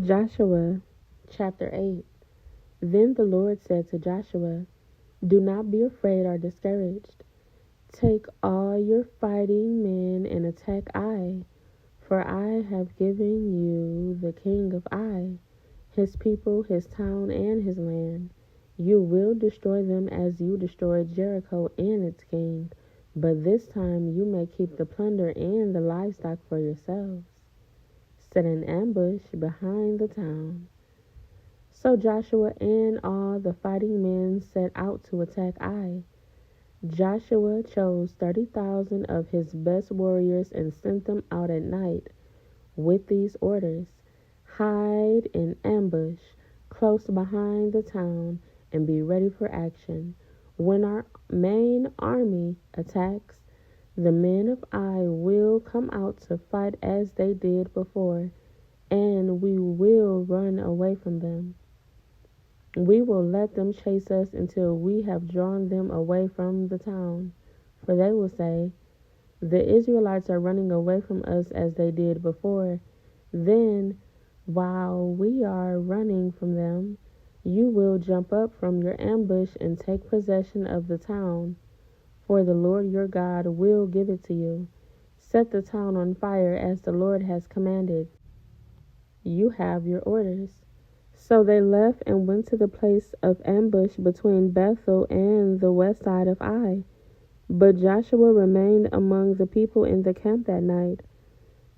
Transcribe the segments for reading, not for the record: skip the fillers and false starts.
Joshua chapter 8. Then the Lord said to Joshua, "Do not be afraid or discouraged. Take all your fighting men and attack Ai, for I have given you the king of Ai, his people, his town, and his land. You will destroy them as you destroyed Jericho and its king, but this time you may keep the plunder and the livestock for yourselves. Set an ambush behind the town." So Joshua and all the fighting men set out to attack Ai. Joshua chose 30,000 of his best warriors and sent them out at night with these orders: hide in ambush close behind the town and be ready for action. When our main army attacks, the men of Ai will come out to fight as they did before, and we will run away from them. We will let them chase us until we have drawn them away from the town. For they will say, "The Israelites are running away from us as they did before." Then, while we are running from them, you will jump up from your ambush and take possession of the town, for the Lord your God will give it to you. Set the town on fire as the Lord has commanded. You have your orders. So they left and went to the place of ambush between Bethel and the west side of Ai. But Joshua remained among the people in the camp that night.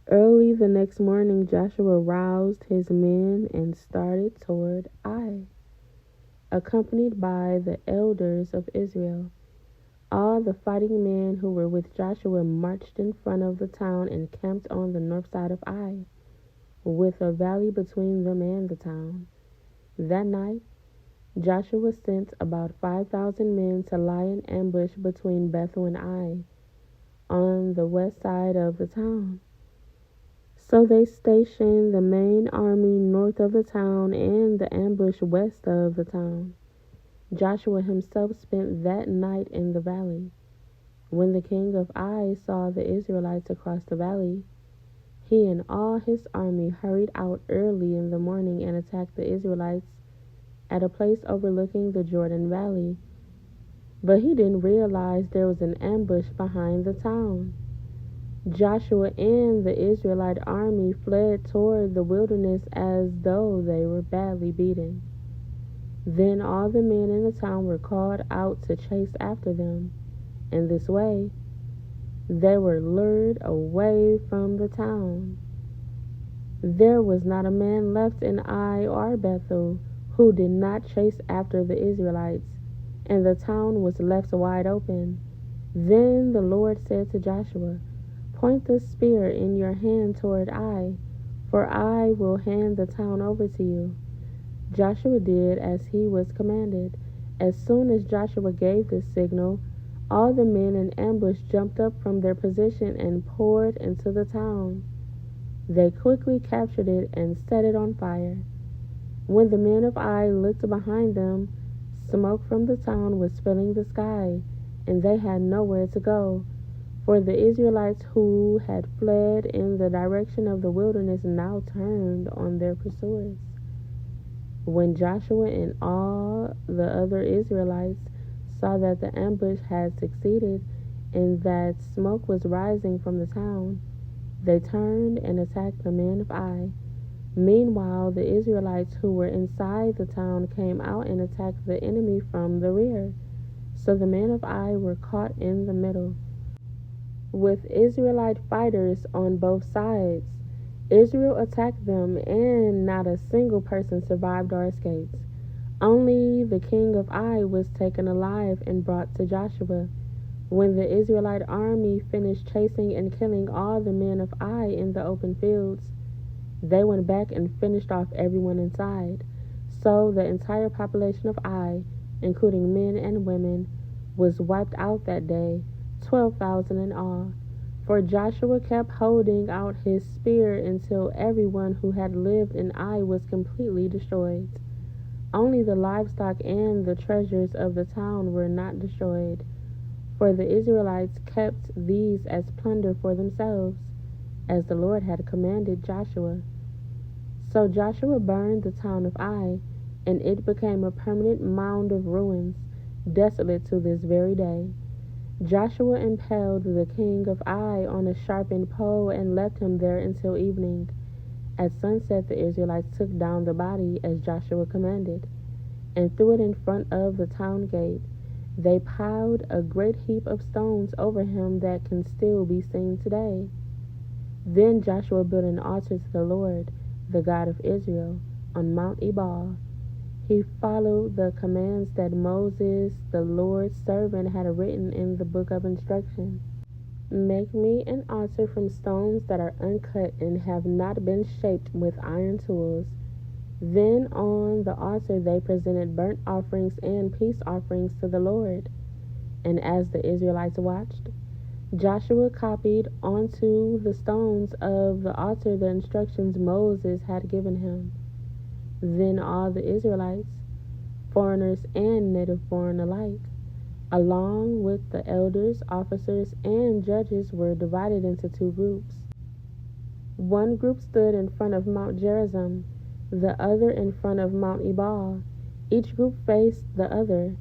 Early the next morning, Joshua roused his men and started toward Ai, accompanied by the elders of Israel. All the fighting men who were with Joshua marched in front of the town and camped on the north side of Ai, with a valley between them and the town. That night, Joshua sent about 5,000 men to lie in ambush between Bethel and Ai, on the west side of the town. So they stationed the main army north of the town and the ambush west of the town. Joshua himself spent that night in the valley. When the king of Ai saw the Israelites across the valley, he and all his army hurried out early in the morning and attacked the Israelites at a place overlooking the Jordan Valley. But he didn't realize there was an ambush behind the town. Joshua and the Israelite army fled toward the wilderness as though they were badly beaten. Then all the men in the town were called out to chase after them. In this way, they were lured away from the town. There was not a man left in Ai or Bethel who did not chase after the Israelites, and the town was left wide open. Then the Lord said to Joshua, "Point the spear in your hand toward Ai, for I will hand the town over to you." Joshua did as he was commanded. As soon as Joshua gave this signal, all the men in ambush jumped up from their position and poured into the town. They quickly captured it and set it on fire. When the men of Ai looked behind them, smoke from the town was filling the sky, and they had nowhere to go, for the Israelites who had fled in the direction of the wilderness now turned on their pursuers. When Joshua and all the other Israelites saw that the ambush had succeeded and that smoke was rising from the town, they turned and attacked the men of Ai. Meanwhile, the Israelites who were inside the town came out and attacked the enemy from the rear. So the men of Ai were caught in the middle, with Israelite fighters on both sides. Israel attacked them, and not a single person survived or escaped. Only the king of Ai was taken alive and brought to Joshua. When the Israelite army finished chasing and killing all the men of Ai in the open fields, they went back and finished off everyone inside. So the entire population of Ai, including men and women, was wiped out that day, 12,000 in all. For Joshua kept holding out his spear until everyone who had lived in Ai was completely destroyed. Only the livestock and the treasures of the town were not destroyed, for the Israelites kept these as plunder for themselves, as the Lord had commanded Joshua. So Joshua burned the town of Ai, and it became a permanent mound of ruins, desolate to this very day. Joshua impaled the king of Ai on a sharpened pole and left him there until evening. At sunset, the Israelites took down the body as Joshua commanded, and threw it in front of the town gate. They piled a great heap of stones over him that can still be seen today. Then Joshua built an altar to the Lord, the God of Israel, on Mount Ebal. He followed the commands that Moses, the Lord's servant, had written in the book of instruction. Make me an altar from stones that are uncut and have not been shaped with iron tools. Then on the altar they presented burnt offerings and peace offerings to the Lord. And as the Israelites watched, Joshua copied onto the stones of the altar the instructions Moses had given him. Then all the Israelites, foreigners and native-born alike, along with the elders, officers, and judges, were divided into two groups. One group stood in front of Mount Gerizim, the other in front of Mount Ebal. Each group faced the other,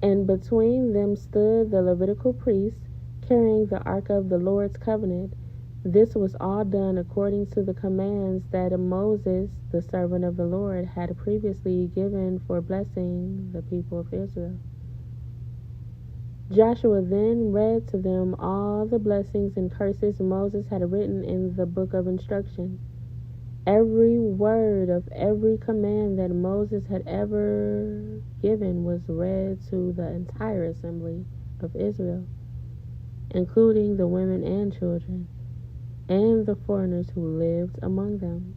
and between them stood the Levitical priests carrying the Ark of the Lord's covenant. This was all done according to the commands that Moses, the servant of the Lord, had previously given for blessing the people of Israel. Joshua then read to them all the blessings and curses Moses had written in the book of instruction. Every word of every command that Moses had ever given was read to the entire assembly of Israel, including the women and children, and the foreigners who lived among them.